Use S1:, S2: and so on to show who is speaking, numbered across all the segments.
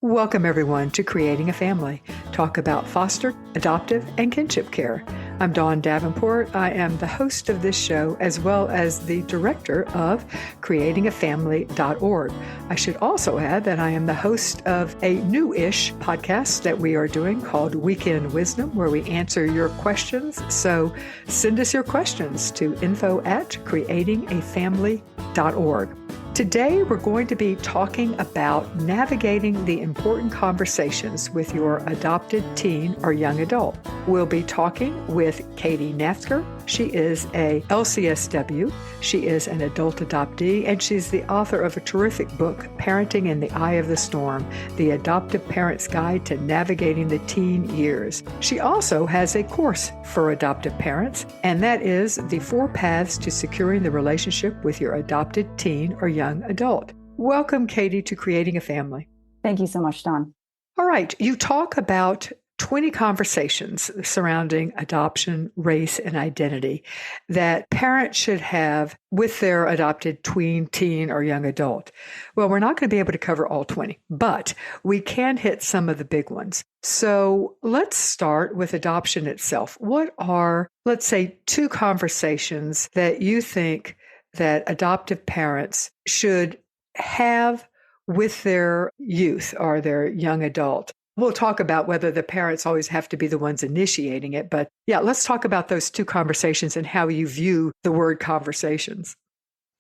S1: Welcome, everyone, to Creating a Family. Talk about foster, adoptive, and kinship care. I'm Dawn Davenport. I am the host of this show, as well as the director of creatingafamily.org. I should also add that I am the host of a new-ish podcast that we are doing called Weekend Wisdom, where we answer your questions. So send us your questions to info@creatingafamily.org. Today, we're going to be talking about navigating the important conversations with your adopted teen or young adult. We'll be talking with Katie Naftzger. She is a LCSW. She is an adult adoptee, and she's the author of a terrific book, Parenting in the Eye of the Storm, The Adoptive Parent's Guide to Navigating the Teen Years. She also has a course for adoptive parents, and that is The 4 Paths to Securing the Relationship with Your Adopted Teen or Young Adult. Welcome, Katie, to Creating a Family.
S2: Thank you so much, Dawn.
S1: All right, you talk about 20 conversations surrounding adoption, race, and identity that parents should have with their adopted tween, teen, or young adult. Well, we're not going to be able to cover all 20, but we can hit some of the big ones. So let's start with adoption itself. What are, let's say, 2 conversations that you think that adoptive parents should have with their youth or their young adult? We'll talk about whether the parents always have to be the ones initiating it. But yeah, let's talk about those 2 conversations and how you view the word conversations.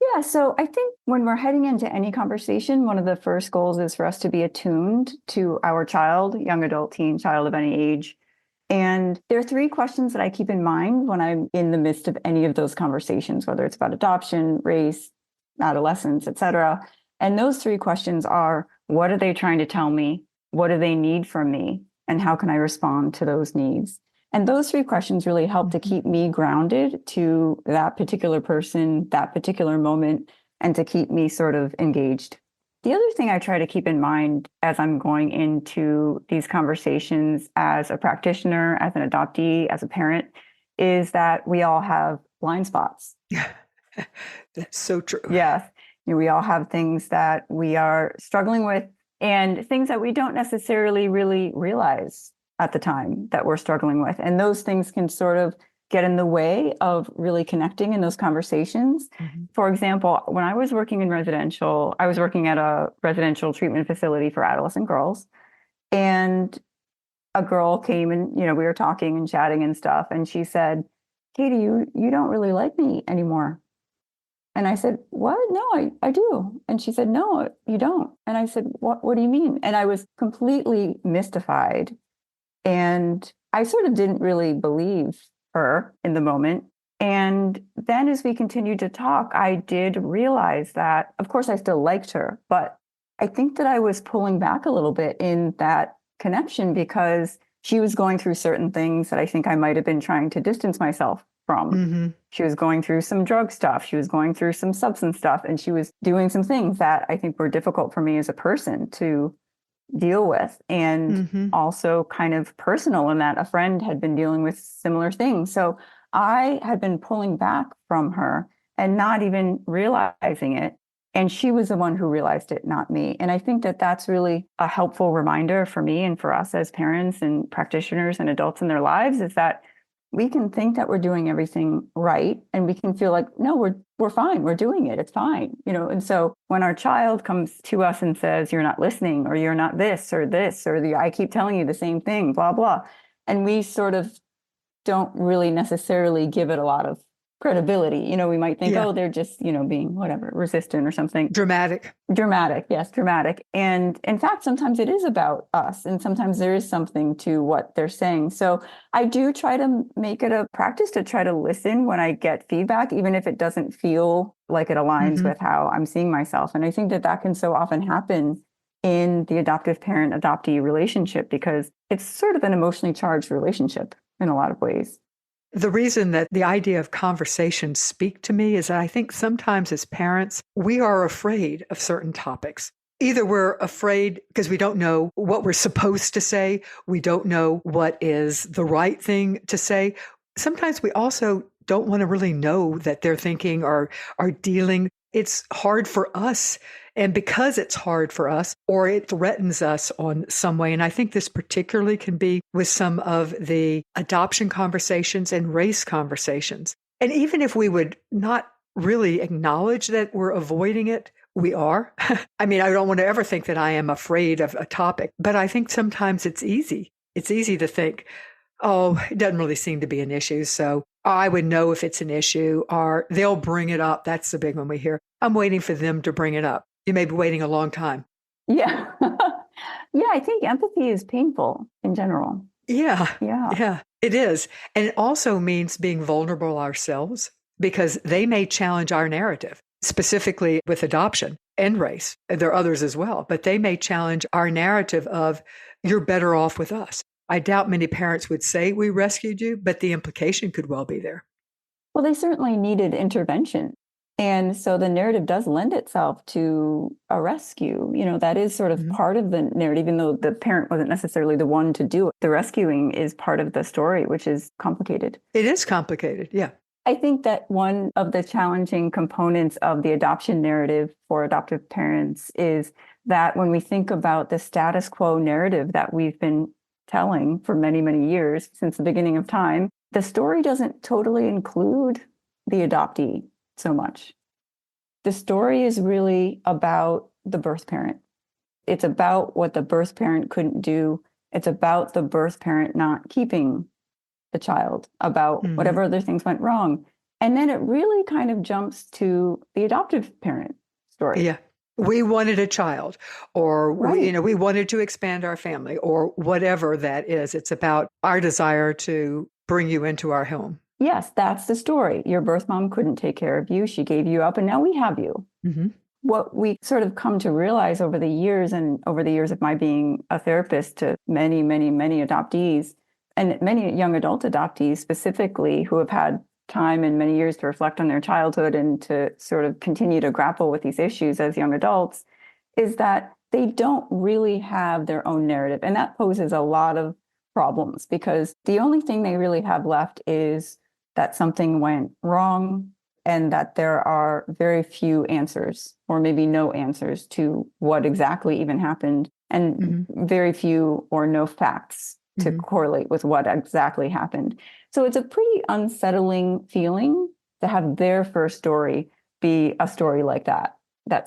S2: Yeah, so I think when we're heading into any conversation, one of the first goals is for us to be attuned to our child, young adult, teen, child of any age. And there are 3 questions that I keep in mind when I'm in the midst of any of those conversations, whether it's about adoption, race, adolescence, etc. And those 3 questions are, what are they trying to tell me? What do they need from me? And how can I respond to those needs? And those 3 questions really help to keep me grounded to that particular person, that particular moment, and to keep me sort of engaged. The other thing I try to keep in mind as I'm going into these conversations as a practitioner, as an adoptee, as a parent, is that we all have blind spots.
S1: That's so true.
S2: Yes. We all have things that we are struggling with and things that we don't necessarily really realize at the time that we're struggling with. And those things can sort of get in the way of really connecting in those conversations. Mm-hmm. For example, when I was working in residential, I was working at a residential treatment facility for adolescent girls. And a girl came and, we were talking and chatting and stuff. And she said, "Katie, you don't really like me anymore." And I said, "What? No, I do." And she said, "No, you don't." And I said, What do you mean?" And I was completely mystified. And I sort of didn't really believe her in the moment. And then as we continued to talk, I did realize that, of course, I still liked her, but I think that I was pulling back a little bit in that connection because she was going through certain things that I think I might have been trying to distance myself from. Mm-hmm. She was going through some drug stuff. She was going through some substance stuff. And she was doing some things that I think were difficult for me as a person to deal with. And also kind of personal in that a friend had been dealing with similar things. So I had been pulling back from her and not even realizing it. And she was the one who realized it, not me. And I think that that's really a helpful reminder for me and for us as parents and practitioners and adults in their lives, is that we can think that we're doing everything right, and we can feel like, no, we're fine. We're doing it. It's fine. And so when our child comes to us and says, "You're not listening," or "You're not this," or "I keep telling you the same thing," blah, blah. And we sort of don't really necessarily give it a lot of credibility. We might think, oh, they're just, being whatever, resistant or something.
S1: Dramatic.
S2: Yes, dramatic. And in fact, sometimes it is about us, and sometimes there is something to what they're saying. So I do try to make it a practice to try to listen when I get feedback, even if it doesn't feel like it aligns with how I'm seeing myself. And I think that can so often happen in the adoptive parent-adoptee relationship because it's sort of an emotionally charged relationship in a lot of ways.
S1: The reason that the idea of conversations speak to me is that I think sometimes as parents, we are afraid of certain topics. Either we're afraid because we don't know what we're supposed to say. We don't know what is the right thing to say. Sometimes we also don't want to really know that they're thinking or are dealing it's hard for us. And because it's hard for us, or it threatens us on some way, and I think this particularly can be with some of the adoption conversations and race conversations. And even if we would not really acknowledge that we're avoiding it, we are. I mean, I don't want to ever think that I am afraid of a topic, but I think sometimes it's easy. It's easy to think, oh, it doesn't really seem to be an issue. So I would know if it's an issue, or they'll bring it up. That's the big one we hear. I'm waiting for them to bring it up. You may be waiting a long time.
S2: Yeah. Yeah, I think empathy is painful in general.
S1: Yeah, it is. And it also means being vulnerable ourselves, because they may challenge our narrative, specifically with adoption and race. There are others as well, but they may challenge our narrative of you're better off with us. I doubt many parents would say we rescued you, but the implication could well be there.
S2: Well, they certainly needed intervention. And so the narrative does lend itself to a rescue. That is sort of part of the narrative, even though the parent wasn't necessarily the one to do it. The rescuing is part of the story, which is complicated.
S1: It is complicated, yeah.
S2: I think that one of the challenging components of the adoption narrative for adoptive parents is that when we think about the status quo narrative that we've been telling for many, many years, since the beginning of time, the story doesn't totally include the adoptee so much. The story is really about the birth parent. It's about what the birth parent couldn't do. It's about the birth parent not keeping the child, about whatever other things went wrong. And then it really kind of jumps to the adoptive parent story.
S1: Yeah. We wanted a child, or
S2: Right.
S1: we wanted to expand our family, or whatever that is. It's about our desire to bring you into our home.
S2: Yes, that's the story. Your birth mom couldn't take care of you. She gave you up, and now we have you.
S1: Mm-hmm.
S2: What we sort of come to realize over the years, and over the years of my being a therapist to many, many, many adoptees, and many young adult adoptees specifically, who have had time and many years to reflect on their childhood and to sort of continue to grapple with these issues as young adults, is that they don't really have their own narrative. And that poses a lot of problems, because the only thing they really have left is that something went wrong and that there are very few answers, or maybe no answers, to what exactly even happened, and very few or no facts to correlate with what exactly happened. So it's a pretty unsettling feeling to have their first story be a story like that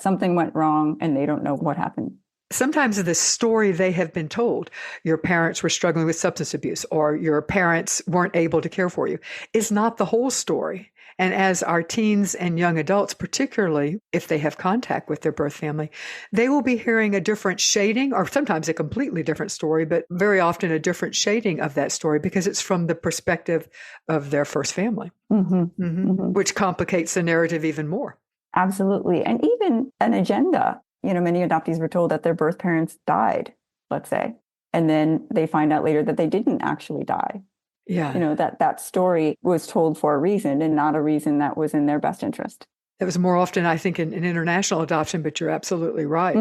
S2: something went wrong and they don't know what happened.
S1: Sometimes the story they have been told, your parents were struggling with substance abuse, or your parents weren't able to care for you, is not the whole story. And as our teens and young adults, particularly if they have contact with their birth family, they will be hearing a different shading, or sometimes a completely different story, but very often a different shading of that story, because it's from the perspective of their first family, which complicates the narrative even more.
S2: Absolutely. And even an agenda. Many adoptees were told that their birth parents died, let's say, and then they find out later that they didn't actually die.
S1: Yeah.
S2: That story was told for a reason, and not a reason that was in their best interest.
S1: That was more often, I think, in international adoption, but you're absolutely right.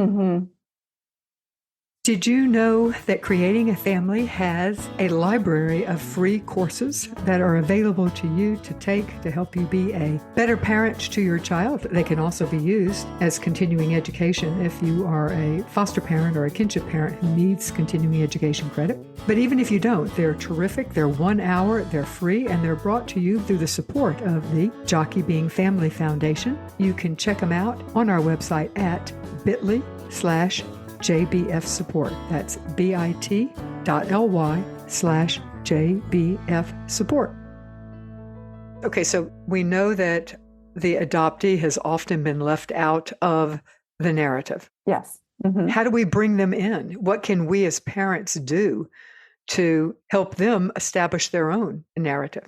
S1: Did you know that Creating a Family has a library of free courses that are available to you to take to help you be a better parent to your child? They can also be used as continuing education if you are a foster parent or a kinship parent who needs continuing education credit. But even if you don't, they're terrific. They're 1 hour, they're free, and they're brought to you through the support of the Jockey Being Family Foundation. You can check them out on our website at bit.ly/JBF support. That's bit.ly/JBF support. Okay, so we know that the adoptee has often been left out of the narrative.
S2: Yes.
S1: How do we bring them in? What can we as parents do to help them establish their own narrative?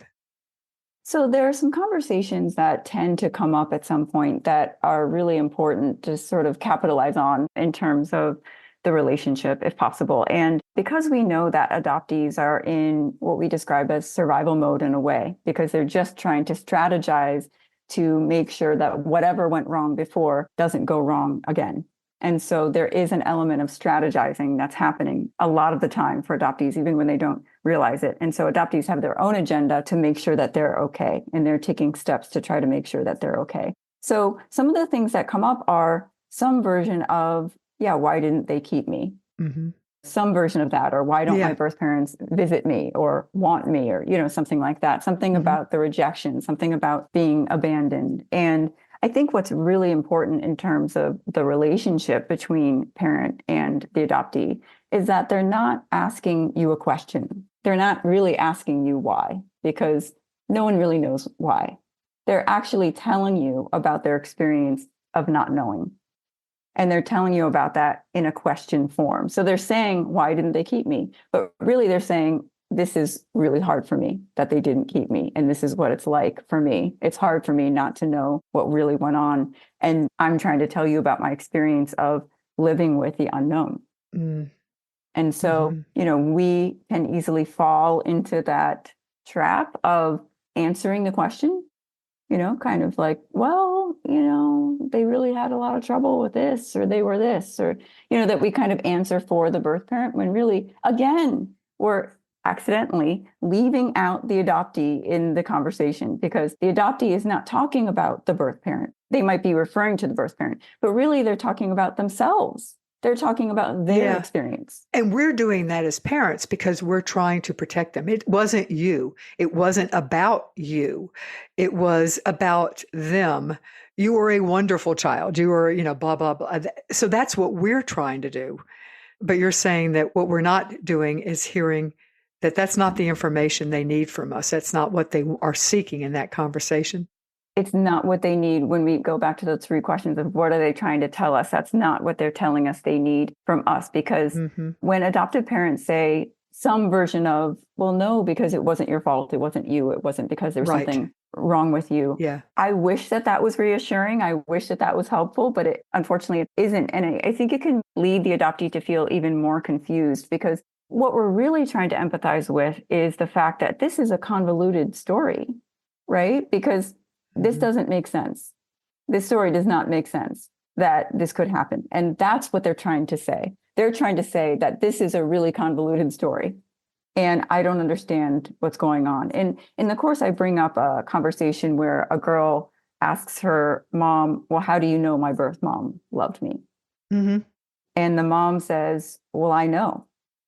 S2: So there are some conversations that tend to come up at some point that are really important to sort of capitalize on in terms of the relationship, if possible. And because we know that adoptees are in what we describe as survival mode in a way, because they're just trying to strategize to make sure that whatever went wrong before doesn't go wrong again. And so there is an element of strategizing that's happening a lot of the time for adoptees, even when they don't realize it. And so adoptees have their own agenda to make sure that they're okay, and they're taking steps to try to make sure that they're okay. So some of the things that come up are some version of, yeah, why didn't they keep me?
S1: Mm-hmm.
S2: Some version of that, or why don't my
S1: Yeah.
S2: birth parents visit me or want me, or, something like that, something
S1: Mm-hmm.
S2: about the rejection, something about being abandoned. And I think what's really important in terms of the relationship between parent and the adoptee is that they're not asking you a question. They're not really asking you why, because no one really knows why. They're actually telling you about their experience of not knowing. And they're telling you about that in a question form. So they're saying, why didn't they keep me? But really, they're saying, this is really hard for me that they didn't keep me. And this is what it's like for me. It's hard for me not to know what really went on. And I'm trying to tell you about my experience of living with the unknown.
S1: Mm-hmm.
S2: And so, we can easily fall into that trap of answering the question, kind of like, well, they really had a lot of trouble with this, or they were this, or, that we kind of answer for the birth parent when really, again, we're accidentally leaving out the adoptee in the conversation, because the adoptee is not talking about the birth parent. They might be referring to the birth parent, but really they're talking about themselves. They're talking about their experience.
S1: And we're doing that as parents because we're trying to protect them. It wasn't you. It wasn't about you. It was about them. You were a wonderful child. You were, blah, blah, blah. So that's what we're trying to do. But you're saying that what we're not doing is hearing that that's not the information they need from us. That's not what they are seeking in that conversation.
S2: It's not what they need. When we go back to those 3 questions of what are they trying to tell us, that's not what they're telling us they need from us. Because when adoptive parents say some version of, well, no, because it wasn't your fault, it wasn't you, it wasn't because there was something wrong with you.
S1: Yeah.
S2: I wish that was reassuring. I wish that was helpful, but unfortunately it isn't. And I think it can lead the adoptee to feel even more confused, because what we're really trying to empathize with is the fact that this is a convoluted story, right? Because this doesn't make sense. This story does not make sense that this could happen. And that's what they're trying to say. They're trying to say that this is a really convoluted story, and I don't understand what's going on. And in the course, I bring up a conversation where a girl asks her mom, well, how do you know my birth mom loved me?
S1: Mm-hmm.
S2: And the mom says, well, I know.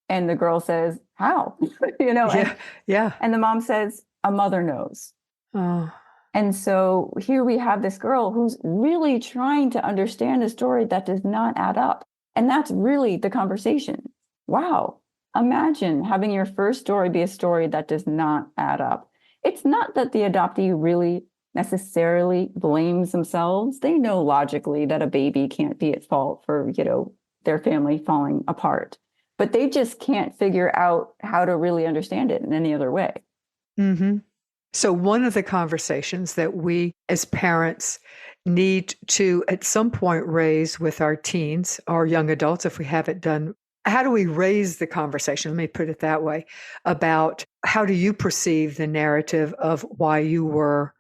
S2: And the girl says, how? And the mom says, a mother knows.
S1: Oh.
S2: And so here we have this girl who's really trying to understand a story that does not add up. And that's really the conversation. Wow. Imagine having your first story be a story that does not add up. It's not that the adoptee really necessarily blames themselves. They know logically that a baby can't be at fault for, their family falling apart, but they just can't figure out how to really understand it in any other way.
S1: Mm-hmm. So one of the conversations that we as parents need to at some point raise with our teens or young adults, if we haven't done, how do we raise the conversation? Let me put it that way, about how do you perceive the narrative of why you were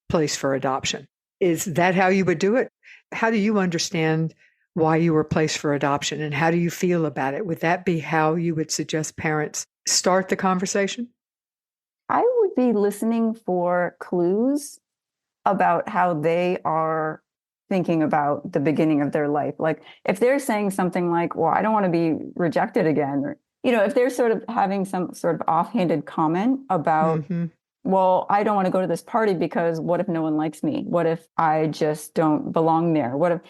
S1: placed for adoption? Is that how you would do it? How do you understand why you were placed for adoption, and how do you feel about it? Would that be how you would suggest parents start the conversation?
S2: I would be listening for clues about how they are thinking about the beginning of their life. Like if they're saying something like, well, I don't want to be rejected again, or, if they're sort of having some sort of offhanded comment about, well, I don't want to go to this party because what if no one likes me? What if I just don't belong there? What if,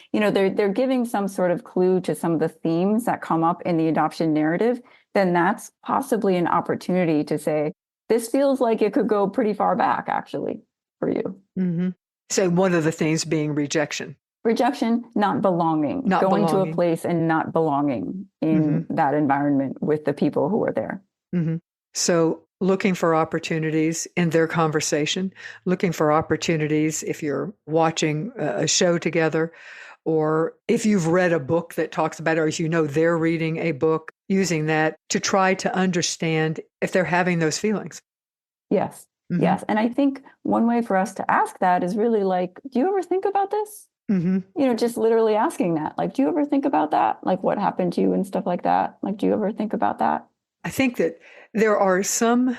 S2: they're giving some sort of clue to some of the themes that come up in the adoption narrative, then that's possibly an opportunity to say, this feels like it could go pretty far back, actually, for you.
S1: Mm-hmm. So one of the things being rejection.
S2: Rejection, not belonging. Going to a place and not belonging in that environment with the people who are there.
S1: Mm-hmm. So looking for opportunities in their conversation, looking for opportunities if you're watching a show together, or if you've read a book that talks about it, or if they're reading a book, using that to try to understand if they're having those feelings.
S2: Yes. Mm-hmm. Yes. And I think one way for us to ask that is really like, do you ever think about this? Mm-hmm. Just literally asking that, like, do you ever think about that? Like what happened to you and stuff like that? Like, do you ever think about that?
S1: I think that there are some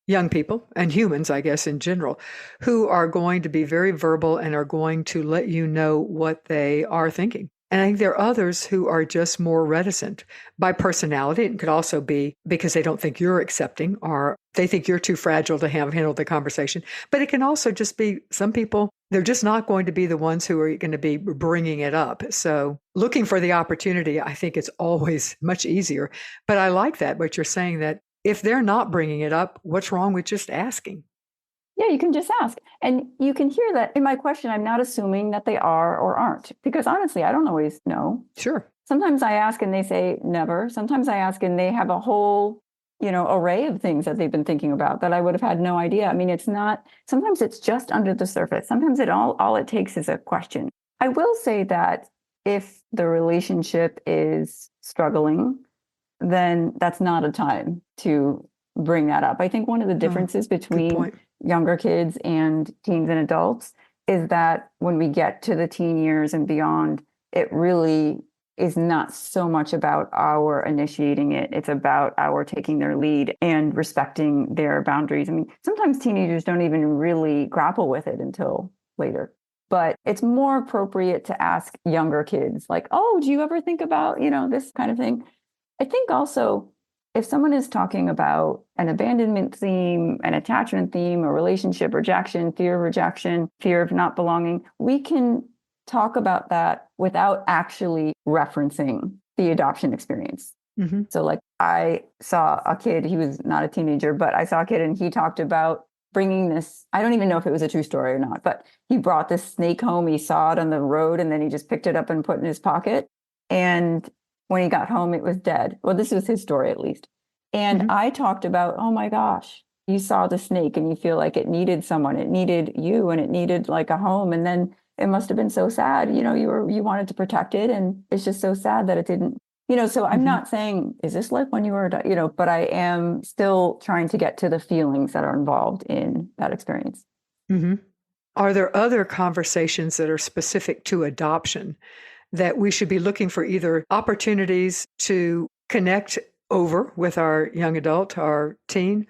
S1: young people and humans, I guess, in general, who are going to be very verbal and are going to let you know what they are thinking. And I think there are others who are just more reticent by personality. It could also be because they don't think you're accepting or they think you're too fragile to handle the conversation. But it can also just be some people, they're just not going to be the ones who are going to be bringing it up. So looking for the opportunity, I think it's always much easier. But I like that, what you're saying, that if they're not bringing it up, what's wrong with just asking?
S2: Yeah, you can just ask. And you can hear that in my question. I'm not assuming that they are or aren't, because honestly, I don't always know.
S1: Sure.
S2: Sometimes I ask and they say never. Sometimes I ask and they have a whole, array of things that they've been thinking about that I would have had no idea. I mean, it's not, sometimes it's just under the surface. Sometimes all it takes is a question. I will say that if the relationship is struggling, then that's not a time to bring that up. I think one of the differences between younger kids and teens and adults is that when we get to the teen years and beyond, it really is not so much about our initiating it. It's about our taking their lead and respecting their boundaries. I mean, sometimes teenagers don't even really grapple with it until later. But it's more appropriate to ask younger kids, like, oh, do you ever think about, this kind of thing? I think also if someone is talking about an abandonment theme, an attachment theme, a relationship rejection, fear of not belonging, we can talk about that without actually referencing the adoption experience.
S1: Mm-hmm.
S2: So like I saw a kid, he was not a teenager, but I saw a kid and he talked about bringing this, I don't even know if it was a true story or not, but he brought this snake home. He saw it on the road and then he just picked it up and put it in his pocket. And when he got home, it was dead. Well, this was his story, at least. And
S1: Mm-hmm.
S2: I talked about, oh my gosh, you saw the snake and you feel like it needed someone, it needed you, and it needed like a home. And then it must have been so sad. You wanted to protect it. And it's just so sad that it didn't, so I'm
S1: Mm-hmm.
S2: not saying, is this like when you were, but I am still trying to get to the feelings that are involved in that experience.
S1: Mm-hmm. Are there other conversations that are specific to adoption that we should be looking for, either opportunities to connect over with our young adult, our teen,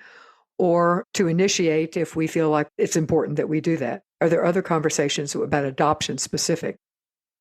S1: or to initiate if we feel like it's important that we do that? Are there other conversations about adoption specific?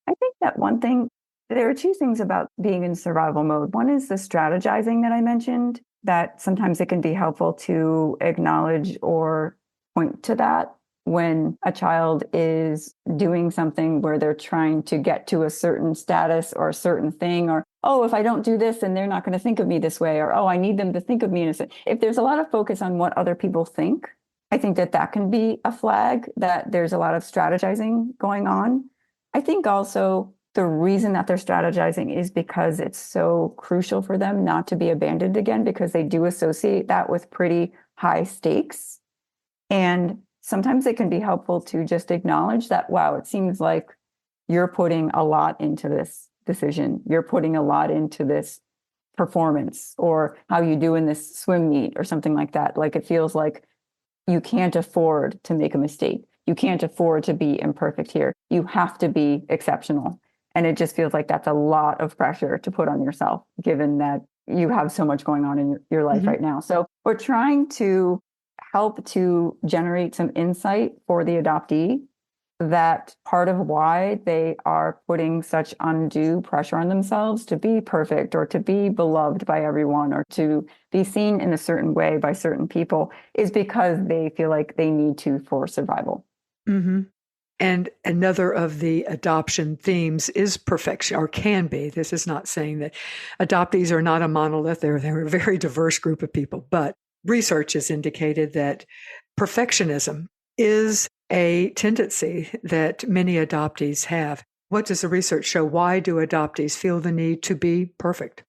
S2: I think that one thing, there are two things about being in survival mode. One is the strategizing that I mentioned, that sometimes it can be helpful to acknowledge or point to that when a child is doing something where they're trying to get to a certain status or a certain thing, or, oh, if I don't do this, then they're not going to think of me this way, or, oh, I need them to think of me in a certain. If there's a lot of focus on what other people think, I think that can be a flag that there's a lot of strategizing going on. I think also the reason that they're strategizing is because it's so crucial for them not to be abandoned again, because they do associate that with pretty high stakes. And sometimes it can be helpful to just acknowledge that, wow, it seems like you're putting a lot into this decision. You're putting a lot into this performance, or how you do in this swim meet or something like that. Like it feels like you can't afford to make a mistake. You can't afford to be imperfect here. You have to be exceptional. And it just feels like that's a lot of pressure to put on yourself, given that you have so much going on in your life right now. So we're trying to help to generate some insight for the adoptee, that part of why they are putting such undue pressure on themselves to be perfect or to be beloved by everyone or to be seen in a certain way by certain people is because they feel like they need to for survival.
S1: Mm-hmm. And another of the adoption themes is perfection, or can be. This is not saying that adoptees are not a monolith. They're a very diverse group of people. But research has indicated that perfectionism is a tendency that many adoptees have. What does the research show? Why do adoptees feel the need to be perfect?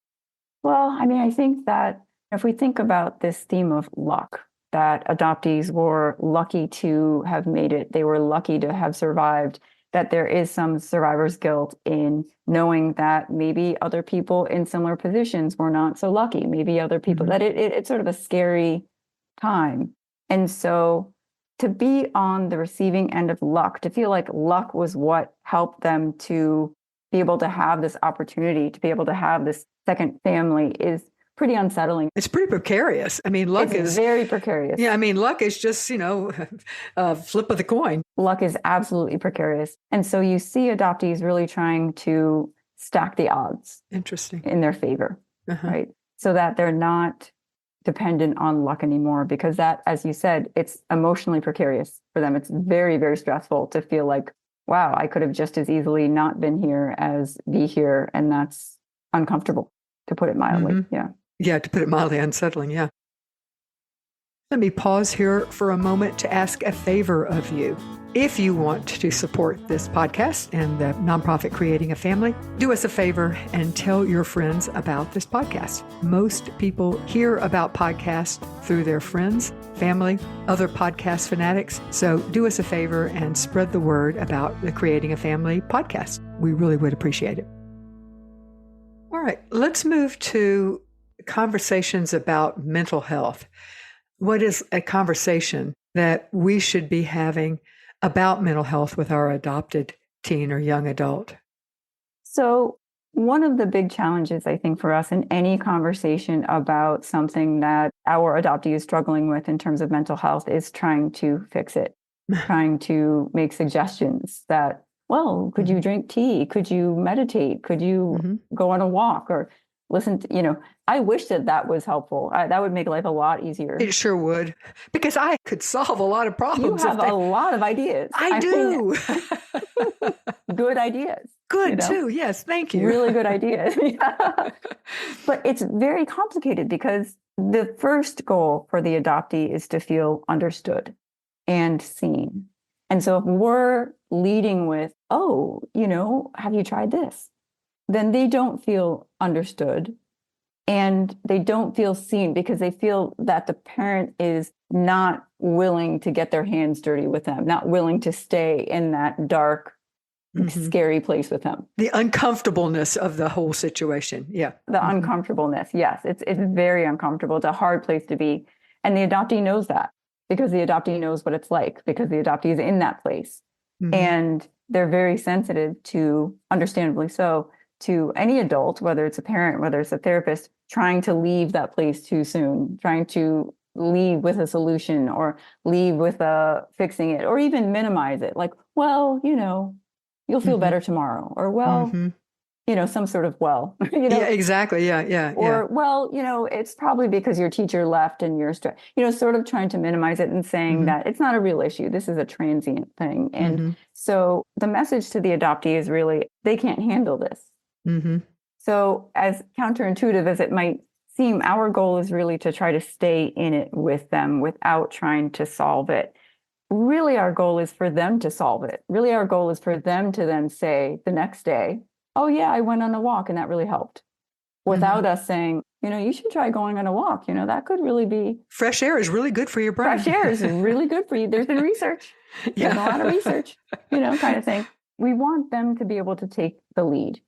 S2: Well, I mean, I think that if we think about this theme of luck, that adoptees were lucky to have made it, they were lucky to have survived, that there is some survivor's guilt in knowing that maybe other people in similar positions were not so lucky, maybe other people, that it's sort of a scary time. And so to be on the receiving end of luck, to feel like luck was what helped them to be able to have this opportunity, to be able to have this second family, is pretty unsettling.
S1: It's pretty precarious. I mean, luck
S2: It's
S1: is
S2: very precarious.
S1: Yeah, I mean, luck is just, a flip of the coin.
S2: Luck is absolutely precarious. And so you see adoptees really trying to stack the odds
S1: Interesting.
S2: in their favor,
S1: Uh-huh.
S2: right? So that they're not dependent on luck anymore, because that, as you said, it's emotionally precarious for them. It's very, very stressful to feel like, wow, I could have just as easily not been here as be here. And that's uncomfortable, to put it mildly.
S1: Mhm.
S2: Yeah.
S1: Yeah, to put it mildly, unsettling. Yeah. Let me pause here for a moment to ask a favor of you. If you want to support this podcast and the nonprofit Creating a Family, do us a favor and tell your friends about this podcast. Most people hear about podcasts through their friends, family, other podcast fanatics. So do us a favor and spread the word about the Creating a Family podcast. We really would appreciate it. All right, let's move to conversations about mental health. What is a conversation that we should be having about mental health with our adopted teen or young adult?
S2: So, one of the big challenges, I think, for us in any conversation about something that our adoptee is struggling with in terms of mental health is trying to fix it, trying to make suggestions that, well, could you drink tea? Could you meditate? Could you go on a walk or listen to, I wish that was helpful. That would make life a lot easier.
S1: It sure would, because I could solve a lot of problems.
S2: You have a lot of ideas.
S1: I do.
S2: Good ideas.
S1: Good too. Yes. Thank you.
S2: Really good ideas. But it's very complicated because the first goal for the adoptee is to feel understood and seen. And so if we're leading with, oh, have you tried this? Then they don't feel understood and they don't feel seen because they feel that the parent is not willing to get their hands dirty with them, not willing to stay in that dark, scary place with them.
S1: The uncomfortableness of the whole situation. Yeah.
S2: The uncomfortableness. Yes. It's very uncomfortable. It's a hard place to be. And the adoptee knows that because the adoptee knows what it's like, because the adoptee is in that place. And they're very sensitive to, understandably so, to any adult, whether it's a parent, whether it's a therapist, trying to leave that place too soon, trying to leave with a solution or leave with fixing it, or even minimize it. Like, well, you'll feel better tomorrow, or well, some sort of
S1: Yeah, exactly. Yeah.
S2: Or, well, it's probably because your teacher left and you're sort of trying to minimize it and saying that it's not a real issue. This is a transient thing. And so the message to the adoptee is really, they can't handle this. So as counterintuitive as it might seem, our goal is really to try to stay in it with them without trying to solve it. Really, our goal is for them to solve it. Really, our goal is for them to then say the next day, oh, yeah, I went on a walk and that really helped. Without us saying, you should try going on a walk. That could really be.
S1: Fresh air is really good for your brain.
S2: Fresh air is really good for you. There's been research. There's a lot of research, kind of thing. We want them to be able to take the lead,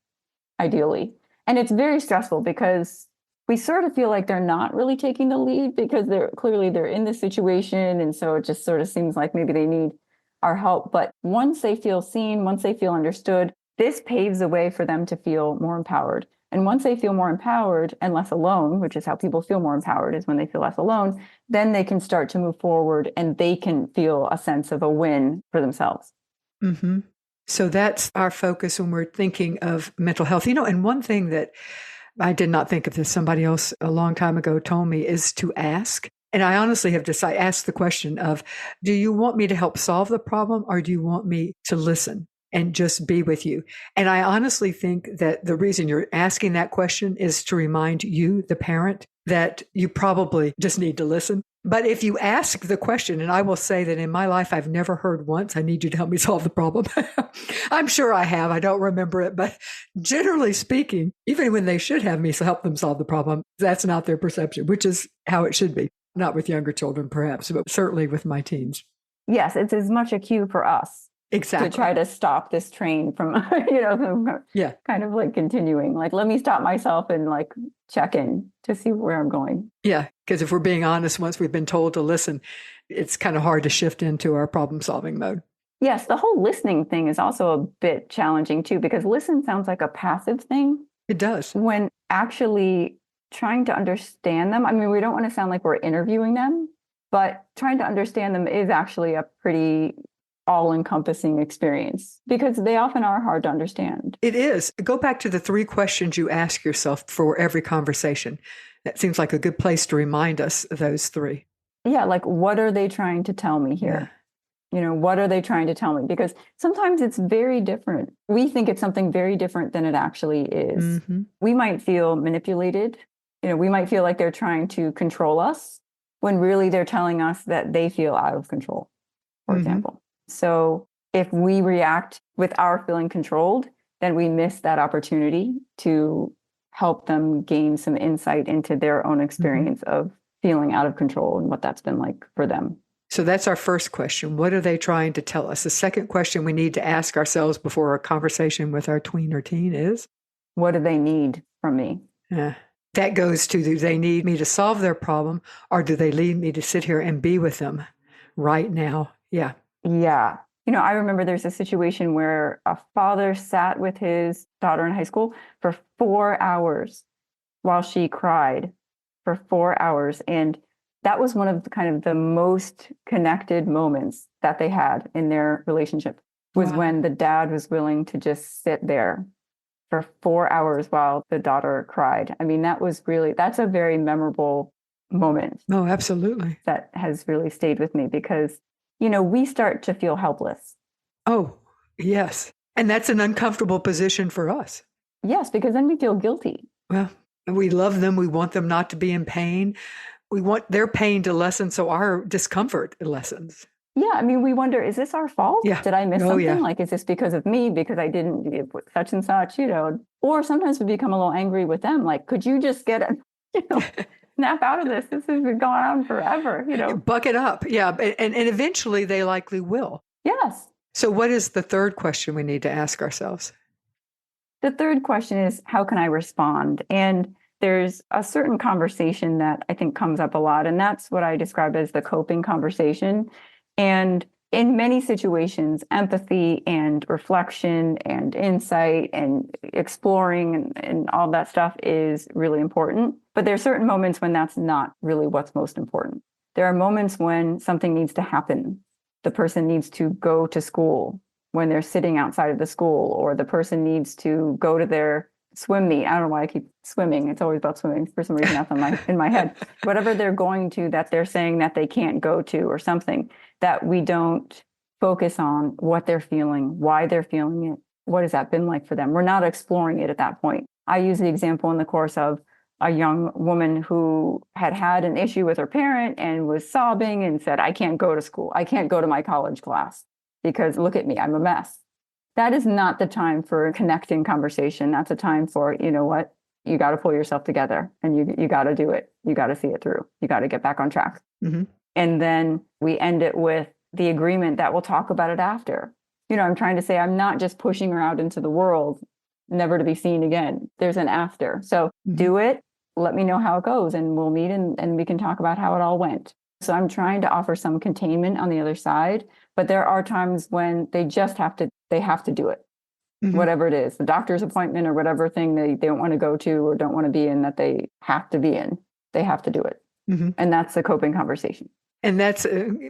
S2: ideally. And it's very stressful because we sort of feel like they're not really taking the lead because they're in this situation. And so it just sort of seems like maybe they need our help. But once they feel seen, once they feel understood, this paves the way for them to feel more empowered. And once they feel more empowered and less alone, which is how people feel more empowered, is when they feel less alone, then they can start to move forward and they can feel a sense of a win for themselves.
S1: So that's our focus when we're thinking of mental health. And one thing that I did not think of this, somebody else a long time ago told me, is to ask. And I honestly have asked the question of, do you want me to help solve the problem or do you want me to listen and just be with you? And I honestly think that the reason you're asking that question is to remind you, the parent, that you probably just need to listen. But if you ask the question, and I will say that in my life, I've never heard once, I need you to help me solve the problem. I'm sure I have. I don't remember it. But generally speaking, even when they should have me help them solve the problem, that's not their perception, which is how it should be. Not with younger children, perhaps, but certainly with my teens.
S2: Yes, it's as much a cue for us.
S1: Exactly.
S2: To try to stop this train from, kind of like continuing. Like, let me stop myself and like check in to see where I'm going.
S1: Yeah, because if we're being honest, once we've been told to listen, it's kind of hard to shift into our problem-solving mode.
S2: Yes, the whole listening thing is also a bit challenging too, because listen sounds like a passive thing.
S1: It does.
S2: When actually trying to understand them. I mean, we don't want to sound like we're interviewing them, but trying to understand them is actually a pretty all-encompassing experience because they often are hard to understand.
S1: It is. Go back to the 3 questions you ask yourself for every conversation. That seems like a good place to remind us of those 3.
S2: Yeah, like what are they trying to tell me here? What are they trying to tell me? Because sometimes it's very different. We think it's something very different than it actually is.
S1: Mm-hmm.
S2: We might feel manipulated. We might feel like they're trying to control us when really they're telling us that they feel out of control, for example. So if we react with our feeling controlled, then we miss that opportunity to help them gain some insight into their own experience of feeling out of control and what that's been like for them.
S1: So that's our first question. What are they trying to tell us? The second question we need to ask ourselves before a conversation with our tween or teen is,
S2: what do they need from me?
S1: That goes to, do they need me to solve their problem, or do they need me to sit here and be with them right now? Yeah.
S2: Yeah. I remember there's a situation where a father sat with his daughter in high school for 4 hours while she cried for 4 hours. And that was one of the most connected moments that they had in their relationship was when the dad was willing to just sit there for 4 hours while the daughter cried. I mean, that's a very memorable moment.
S1: Oh, absolutely.
S2: That has really stayed with me because, we start to feel helpless.
S1: Oh, yes. And that's an uncomfortable position for us.
S2: Yes, because then we feel guilty.
S1: Well, we love them. We want them not to be in pain. We want their pain to lessen so our discomfort lessens.
S2: Yeah, I mean, we wonder, is this our fault?
S1: Yeah.
S2: Did I miss something?
S1: Yeah.
S2: Like, is this because of me? Because I didn't give such and such, Or sometimes we become a little angry with them. Like, could you just get snap out of this? This has been going on forever,
S1: Buck it up. Yeah. And eventually they likely will.
S2: Yes.
S1: So what is the third question we need to ask ourselves?
S2: The third question is, how can I respond? And there's a certain conversation that I think comes up a lot, and that's what I describe as the coping conversation. And in many situations, empathy and reflection and insight and exploring and all that stuff is really important. But there are certain moments when that's not really what's most important. There are moments when something needs to happen. The person needs to go to school when they're sitting outside of the school, or the person needs to go to their swim meet. I don't know why I keep swimming. It's always about swimming for some reason. That's in my head. Whatever they're going to that they're saying that they can't go to or something, that we don't focus on what they're feeling, why they're feeling it, what has that been like for them. We're not exploring it at that point. I use the example in the course of a young woman who had an issue with her parent and was sobbing and said, I can't go to school. I can't go to my college class because look at me, I'm a mess. That is not the time for a connecting conversation. That's a time for, what, you got to pull yourself together and you got to do it. You got to see it through. You got to get back on track.
S1: Mm-hmm.
S2: And then we end it with the agreement that we'll talk about it after. I'm trying to say, I'm not just pushing her out into the world, never to be seen again. There's an after. So do it. Let me know how it goes and we'll meet and we can talk about how it all went. So I'm trying to offer some containment on the other side, but there are times when they have to do it. Whatever it is, the doctor's appointment or whatever thing they don't want to go to or don't want to be in that they have to be in, they have to do it. And that's a coping conversation.
S1: And that's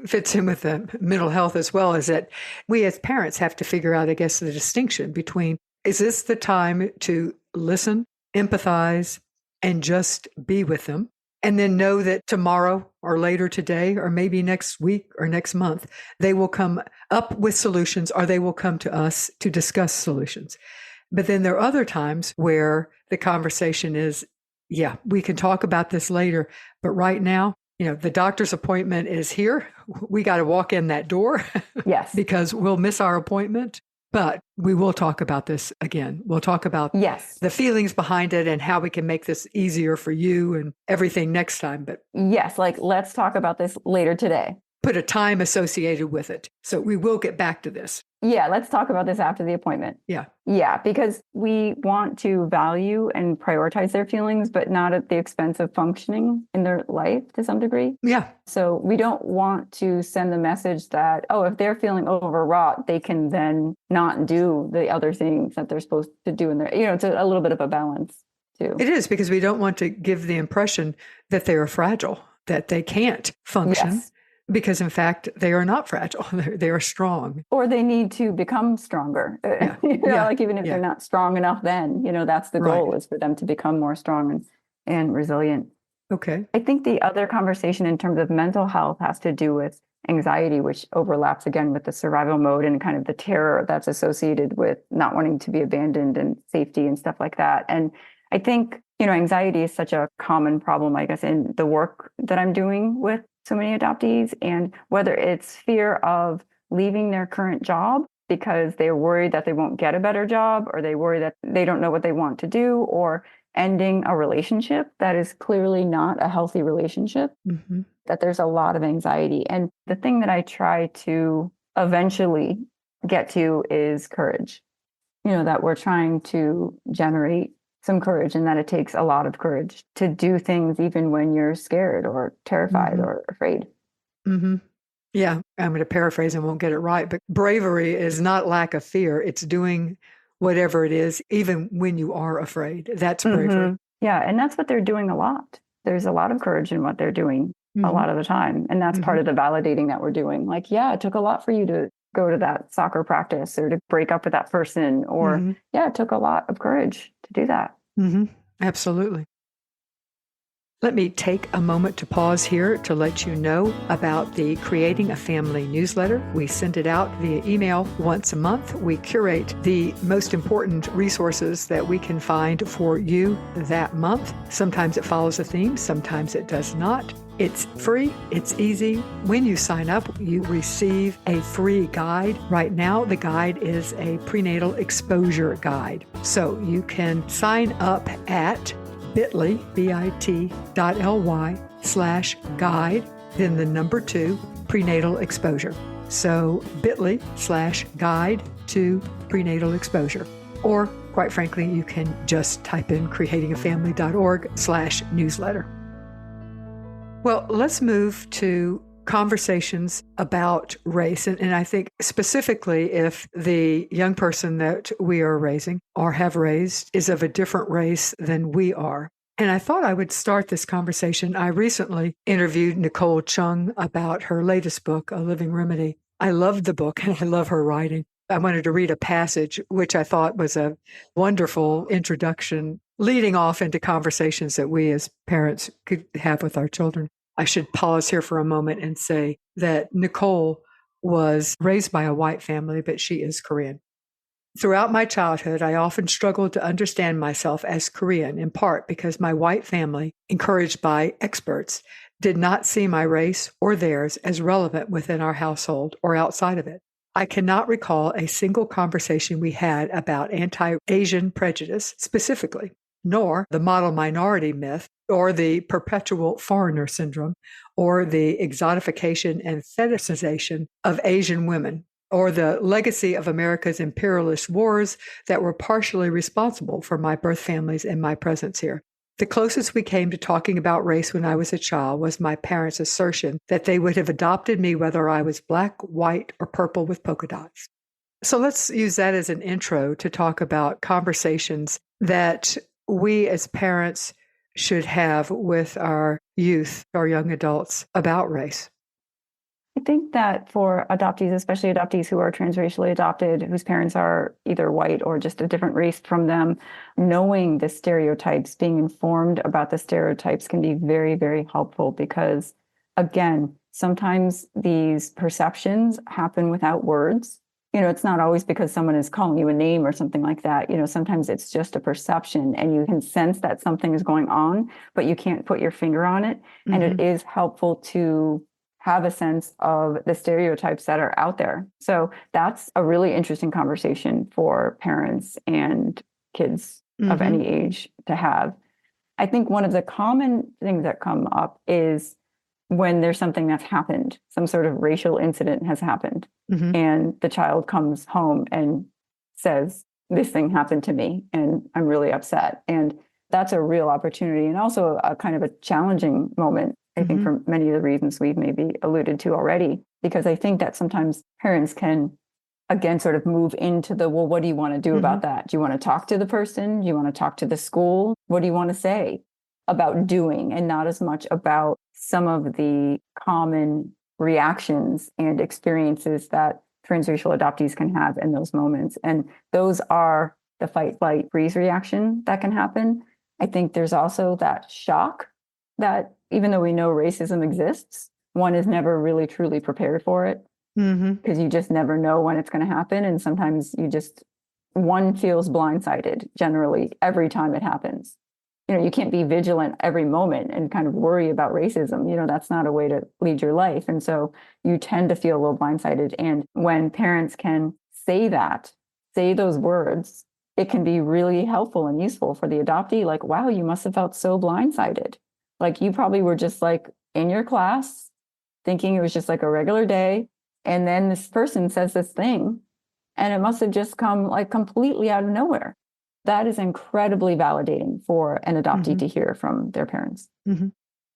S1: fits in with the mental health as well, is that we as parents have to figure out, I guess, the distinction between, is this the time to listen, empathize, and just be with them? And then know that tomorrow or later today, or maybe next week or next month, they will come up with solutions or they will come to us to discuss solutions. But then there are other times where the conversation is, yeah, we can talk about this later, but right now, the doctor's appointment is here. We got to walk in that door.
S2: Yes.
S1: Because we'll miss our appointment. But we will talk about this again. We'll talk about the feelings behind it and how we can make this easier for you and everything next time. But
S2: yes, let's talk about this later today.
S1: Put a time associated with it. So we will get back to this.
S2: Yeah, let's talk about this after the appointment.
S1: Yeah.
S2: Yeah, because we want to value and prioritize their feelings, but not at the expense of functioning in their life to some degree.
S1: Yeah.
S2: So we don't want to send the message that, if they're feeling overwrought, they can then not do the other things that they're supposed to do in their, it's a little bit of a balance. too.
S1: It is, because we don't want to give the impression that they are fragile, that they can't function,
S2: Yes.
S1: because in fact, they are not fragile. They are strong.
S2: Or they need to become stronger.
S1: Yeah.
S2: Like even if
S1: Yeah.
S2: they're not strong enough, then, that's the
S1: Right.
S2: goal, is for them to become more strong and resilient.
S1: Okay.
S2: I think the other conversation in terms of mental health has to do with anxiety, which overlaps again with the survival mode and kind of the terror that's associated with not wanting to be abandoned and safety and stuff like that. And I think, anxiety is such a common problem, I guess, in the work that I'm doing with so many adoptees. And whether it's fear of leaving their current job because they're worried that they won't get a better job, or they worry that they don't know what they want to do, or ending a relationship that is clearly not a healthy relationship,
S1: Mm-hmm.
S2: that there's a lot of anxiety. And the thing that I try to eventually get to is courage, that we're trying to generate some courage, and that it takes a lot of courage to do things even when you're scared or terrified
S1: Mm-hmm.
S2: or afraid.
S1: Mm-hmm. Yeah, I'm going to paraphrase and won't get it right, but bravery is not lack of fear. It's doing whatever it is, even when you are afraid. That's bravery.
S2: Yeah, and that's what they're doing a lot. There's a lot of courage in what they're doing a
S1: Mm-hmm.
S2: lot of the time. And that's part of the validating that we're doing. Like, yeah, it took a lot for you to go to that soccer practice, or to break up with that person, or yeah, it took a lot of courage to do that.
S1: Mm-hmm. Absolutely. Let me take a moment to pause here to let you know about the Creating a Family newsletter. We send it out via email once a month. We curate the most important resources that we can find for you that month. Sometimes it follows a theme, sometimes it does not. It's free, it's easy. When you sign up, you receive a free guide. Right now, the guide is a prenatal exposure guide. So you can sign up at bit.ly/guide, then the number 2, prenatal exposure. So bit.ly/guide to prenatal exposure. Or quite frankly, you can just type in creatingafamily.org/newsletter. Well, let's move to conversations about race. And I think specifically if the young person that we are raising or have raised is of a different race than we are. And I thought I would start this conversation. I recently interviewed Nicole Chung about her latest book, A Living Remedy. I loved the book and I love her writing. I wanted to read a passage, which I thought was a wonderful introduction, leading off into conversations that we as parents could have with our children. I should pause here for a moment and say that Nicole was raised by a white family, but she is Korean. Throughout my childhood, I often struggled to understand myself as Korean, in part because my white family, encouraged by experts, did not see my race or theirs as relevant within our household or outside of it. I cannot recall a single conversation we had about anti-Asian prejudice specifically, nor the model minority myth, or the perpetual foreigner syndrome, or the exotification and fetishization of Asian women, or the legacy of America's imperialist wars that were partially responsible for my birth families and my presence here. The closest we came to talking about race when I was a child was my parents' assertion that they would have adopted me whether I was black, white, or purple with polka dots. So let's use that as an intro to talk about conversations that we as parents should have with our youth, our young adults, about race.
S2: I think that for adoptees, especially adoptees who are transracially adopted, whose parents are either white or just a different race from them, knowing the stereotypes, being informed about the stereotypes can be very, very helpful because, again, sometimes these perceptions happen without words. It's not always because someone is calling you a name or something like that. Sometimes it's just a perception and you can sense that something is going on, but you can't put your finger on it. Mm-hmm. And it is helpful to have a sense of the stereotypes that are out there. So that's a really interesting conversation for parents and kids of any age to have. I think one of the common things that come up is when there's something that's happened, some sort of racial incident has happened, and the child comes home and says, this thing happened to me and I'm really upset. And that's a real opportunity and also a kind of a challenging moment, I think, for many of the reasons we've maybe alluded to already, because I think that sometimes parents can again, sort of move into the, well, what do you want to do about that? Do you want to talk to the person? Do you want to talk to the school? What do you want to say about doing, and not as much about some of the common reactions and experiences that transracial adoptees can have in those moments. And those are the fight, flight, freeze reaction that can happen. I think there's also that shock that even though we know racism exists, one is never really truly prepared for it, because you just never know when it's going to happen. And sometimes one feels blindsided generally every time it happens. You can't be vigilant every moment and kind of worry about racism. That's not a way to lead your life. And so you tend to feel a little blindsided. And when parents can say those words, it can be really helpful and useful for the adoptee. Like, wow, you must have felt so blindsided. Like, you probably were just like in your class thinking it was just like a regular day. And then this person says this thing, and it must have just come like completely out of nowhere. That is incredibly validating for an adoptee to hear from their parents.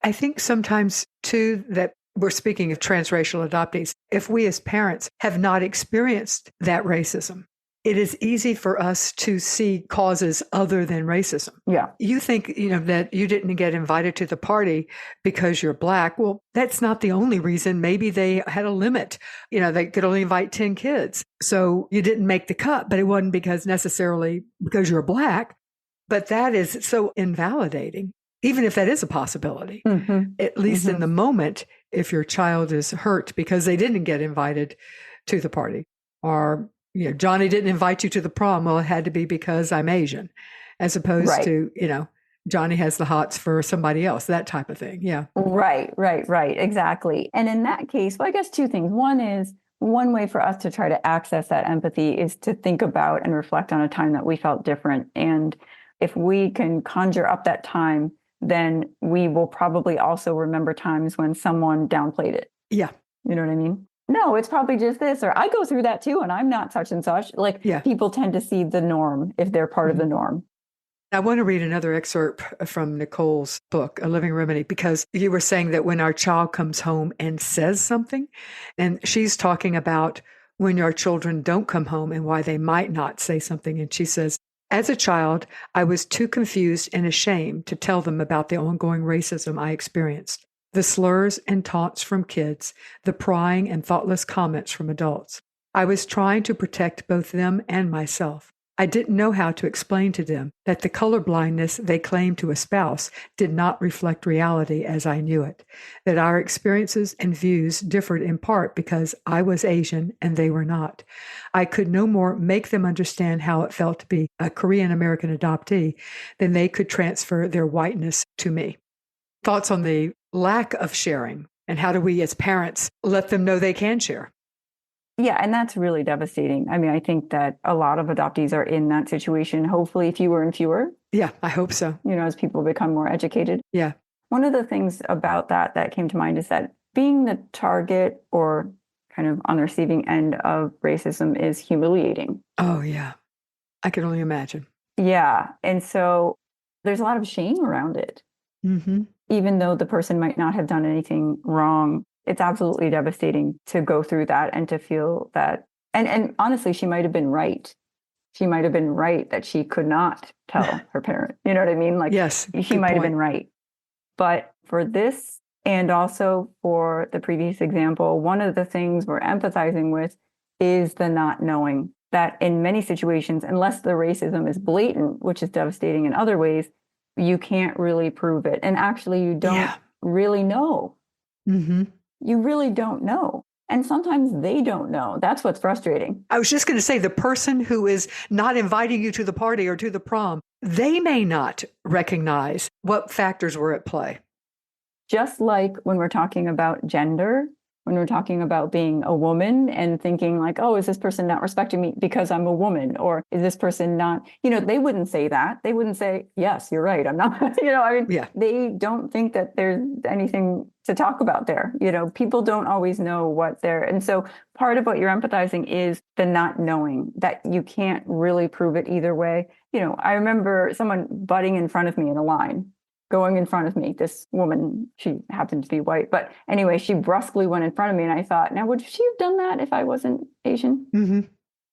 S1: I think sometimes, too, that we're speaking of transracial adoptees, if we as parents have not experienced that racism, it is easy for us to see causes other than racism.
S2: Yeah.
S1: You think, that you didn't get invited to the party because you're Black. Well, that's not the only reason. Maybe they had a limit. They could only invite 10 kids. So you didn't make the cut, but it wasn't necessarily because you're Black. But that is so invalidating, even if that is a possibility, at least in the moment, if your child is hurt because they didn't get invited to the party, or Johnny didn't invite you to the prom. Well, it had to be because I'm Asian, as opposed to, Johnny has the hots for somebody else, that type of thing. Yeah.
S2: Right. Exactly. And in that case, well, I guess two things. One way for us to try to access that empathy is to think about and reflect on a time that we felt different. And if we can conjure up that time, then we will probably also remember times when someone downplayed it.
S1: Yeah.
S2: You know what I mean? No, it's probably just this, or I go through that too, and I'm not such and such. People tend to see the norm if they're part of the norm.
S1: I want to read another excerpt from Nicole's book, A Living Remedy, because you were saying that when our child comes home and says something, and she's talking about when your children don't come home and why they might not say something. And she says, as a child, I was too confused and ashamed to tell them about the ongoing racism I experienced. The slurs and taunts from kids, the prying and thoughtless comments from adults. I was trying to protect both them and myself. I didn't know how to explain to them that the colorblindness they claimed to espouse did not reflect reality as I knew it, that our experiences and views differed in part because I was Asian and they were not. I could no more make them understand how it felt to be a Korean American adoptee than they could transfer their whiteness to me. Thoughts on the lack of sharing, and how do we as parents let them know they can share?
S2: Yeah, and that's really devastating. I mean, I think that a lot of adoptees are in that situation, hopefully fewer and fewer.
S1: Yeah, I hope so.
S2: As people become more educated.
S1: Yeah.
S2: One of the things about that came to mind is that being the target or kind of on the receiving end of racism is humiliating.
S1: Oh, yeah. I can only imagine.
S2: Yeah. And so there's a lot of shame around it. Even though the person might not have done anything wrong, it's absolutely devastating to go through that and to feel that. And honestly, she might have been right. She might have been right that she could not tell her parent. You know what I mean?
S1: Yes,
S2: she might have been right. But for this, and also for the previous example, one of the things we're empathizing with is the not knowing that in many situations, unless the racism is blatant, which is devastating in other ways, you can't really prove it. And actually, you don't really know. You really don't know. And sometimes they don't know. That's what's frustrating.
S1: I was just going to say, the person who is not inviting you to the party or to the prom, they may not recognize what factors were at play.
S2: Just like when we're talking about gender, when we're talking about being a woman and thinking like, oh, is this person not respecting me because I'm a woman? Or is this person not, they wouldn't say that. They wouldn't say, yes, you're right. I'm not, They don't think that there's anything to talk about there. People don't always know what they're, and so part of what you're empathizing is the not knowing that you can't really prove it either way. I remember someone butting in front of me in a line. Going in front of me, this woman, she happened to be white, but anyway, she brusquely went in front of me, and I thought, now would she have done that if I wasn't Asian?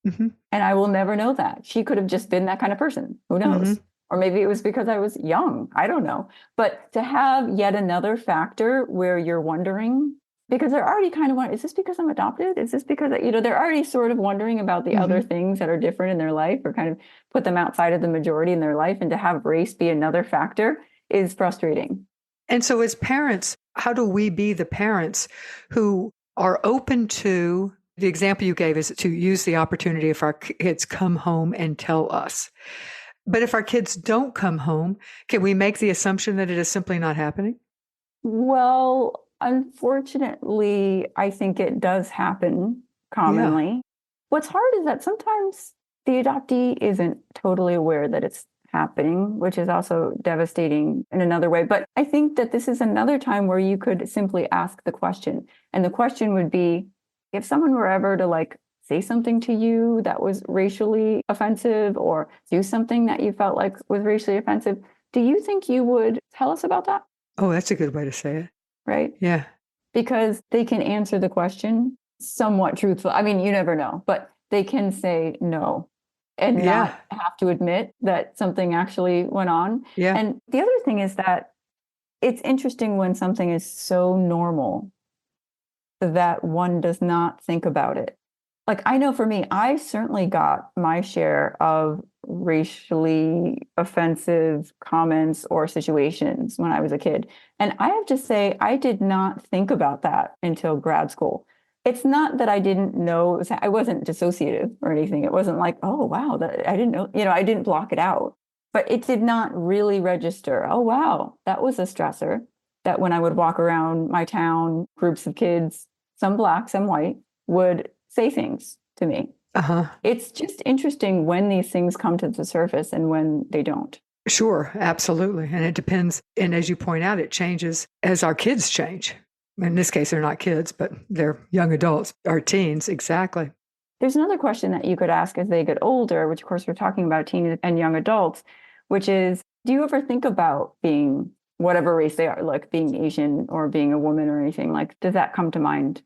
S1: Hmm.
S2: And I will never know that. She could have just been that kind of person. Who
S1: Hmm.
S2: knows? Or maybe it was because I was young. I don't know. But to have yet another factor where you're wondering, because they're already kind of wondering, is this because I'm adopted? Is this because, they're already sort of wondering about the other
S1: Hmm.
S2: things that are different in their life or kind of put them outside of the majority in their life. And to have race be another factor is frustrating.
S1: And so, as parents, how do we be the parents who are open to the example you gave is to use the opportunity if our kids come home and tell us? But if our kids don't come home, can we make the assumption that it is simply not happening?
S2: Well, unfortunately, I think it does happen
S1: Yeah.
S2: commonly. What's hard is that sometimes the adoptee isn't totally aware that it's happening, which is also devastating in another way. But I think that this is another time where you could simply ask the question. And the question would be, if someone were ever to say something to you that was racially offensive or do something that you felt like was racially offensive, do you think you would tell us about that?
S1: Oh, that's a good way to say it.
S2: Right?
S1: Yeah.
S2: Because they can answer the question somewhat truthful. I mean, you never know, but they can say no and
S1: Yeah.
S2: not have to admit that something actually went on.
S1: Yeah.
S2: And the other thing is that it's interesting when something is so normal that one does not think about it. Like, I know for me, I certainly got my share of racially offensive comments or situations when I was a kid. And I have to say, I did not think about that until grad school. It's not that I didn't know, I wasn't dissociative or anything. It wasn't like, oh, wow, that, I didn't know, I didn't block it out. But it did not really register. Oh, wow, that was a stressor. That when I would walk around my town, groups of kids, some black, some white, would say things to me.
S1: Uh-huh.
S2: It's just interesting when these things come to the surface and when they don't.
S1: Sure, absolutely. And it depends. And as you point out, it changes as our kids change. In this case, they're not kids, but they're young adults or teens. Exactly.
S2: There's another question that you could ask as they get older, which of course we're talking about teens and young adults, which is, do you ever think about being whatever race they are, like being Asian or being a woman or anything? Like, does that come to mind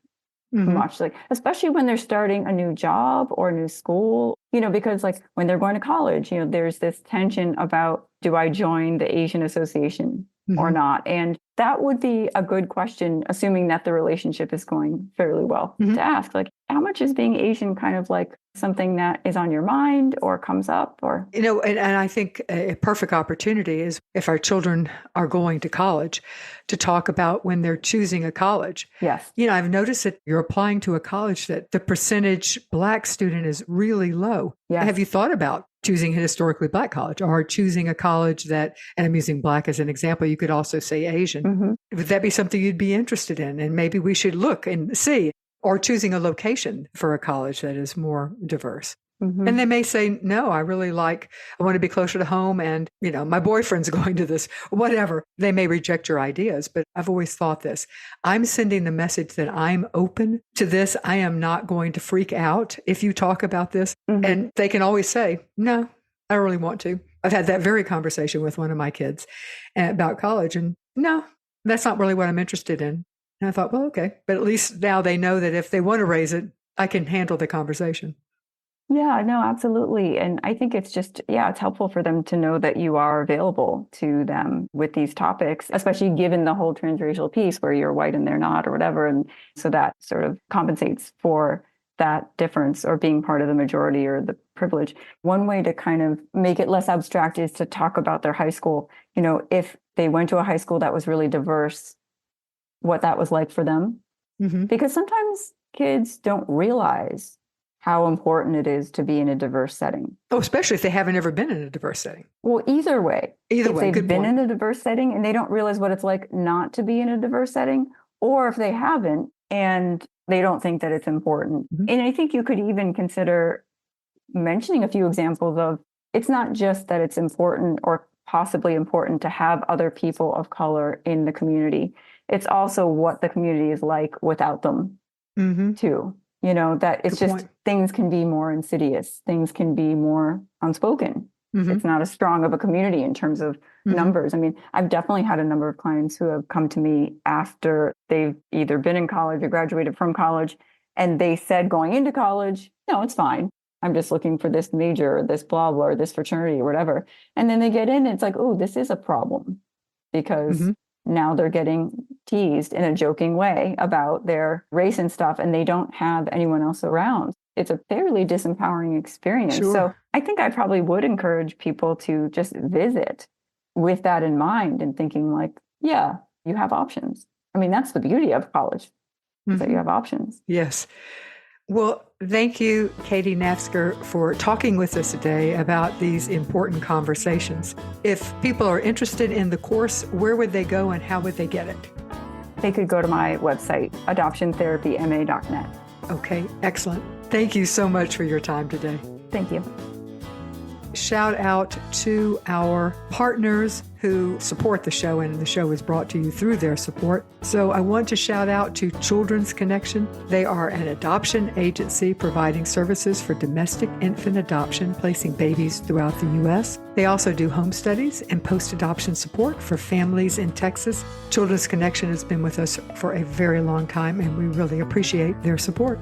S1: Hmm.
S2: much? Like, especially when they're starting a new job or a new school, because like when they're going to college, there's this tension about, do I join the Asian Association or
S1: Hmm.
S2: not? And that would be a good question, assuming that the relationship is going fairly well,
S1: Hmm.
S2: to ask, like, how much is being Asian kind of like something that is on your mind or comes up or?
S1: And I think a perfect opportunity is if our children are going to college to talk about when they're choosing a college.
S2: Yes.
S1: I've noticed that you're applying to a college that the percentage Black student is really low.
S2: Yes.
S1: Have you thought about choosing a historically Black college or choosing a college that, and I'm using Black as an example, you could also say Asian.
S2: Mm-hmm.
S1: Would that be something you'd be interested in? And maybe we should look and see, or choosing a location for a college that is more diverse.
S2: Mm-hmm.
S1: And they may say, no, I want to be closer to home. And, my boyfriend's going to this, whatever. They may reject your ideas, but I've always thought this. I'm sending the message that I'm open to this. I am not going to freak out if you talk about this.
S2: Mm-hmm.
S1: And they can always say, no, I don't really want to. I've had that very conversation with one of my kids about college. And no, that's not really what I'm interested in. And I thought, well, okay. But at least now they know that if they want to raise it, I can handle the conversation.
S2: Yeah, no, absolutely. And I think it's just, yeah, it's helpful for them to know that you are available to them with these topics, especially given the whole transracial piece where you're white and they're not or whatever. And so that sort of compensates for that difference or being part of the majority or the privilege. One way to kind of make it less abstract is to talk about their high school. If they went to a high school that was really diverse, what that was like for them.
S1: Mm-hmm.
S2: Because sometimes kids don't realize how important it is to be in a diverse setting.
S1: Oh, especially if they haven't ever been in a diverse setting.
S2: Well, either way.
S1: Either
S2: if
S1: way,
S2: they've
S1: good
S2: been
S1: point.
S2: in a diverse setting and they don't realize what it's like not to be in a diverse setting, or if they haven't and they don't think that it's important.
S1: Mm-hmm.
S2: And I think you could even consider mentioning a few examples of, it's not just that it's important or possibly important to have other people of color in the community. It's also what the community is like without them,
S1: Mm-hmm.
S2: too. That it's
S1: Good
S2: just
S1: point.
S2: things can be more insidious, things can be more unspoken.
S1: Mm-hmm.
S2: It's not as strong of a community in terms of numbers. I mean, I've definitely had a number of clients who have come to me after they've either been in college or graduated from college, and they said going into college, no, it's fine. I'm just looking for this major or this blah, blah, or this fraternity or whatever. And then they get in and it's like, oh, this is a problem because now they're getting teased in a joking way about their race and stuff, and they don't have anyone else around. It's a fairly disempowering experience.
S1: Sure.
S2: So I think I probably would encourage people to just visit with that in mind and thinking like, yeah, you have options. I mean, that's the beauty of college, is that you have options.
S1: Yes. Well, thank you, Katie Nafzger, for talking with us today about these important conversations. If people are interested in the course, where would they go and how would they get it?
S2: They could go to my website, adoptiontherapyma.net.
S1: Okay, excellent. Thank you so much for your time today.
S2: Thank you.
S1: Shout out to our partners who support the show, and the show is brought to you through their support. So I want to shout out to Children's Connection. They are an adoption agency providing services for domestic infant adoption, placing babies throughout the U.S. They also do home studies and post-adoption support for families in Texas. Children's Connection has been with us for a very long time, and we really appreciate their support.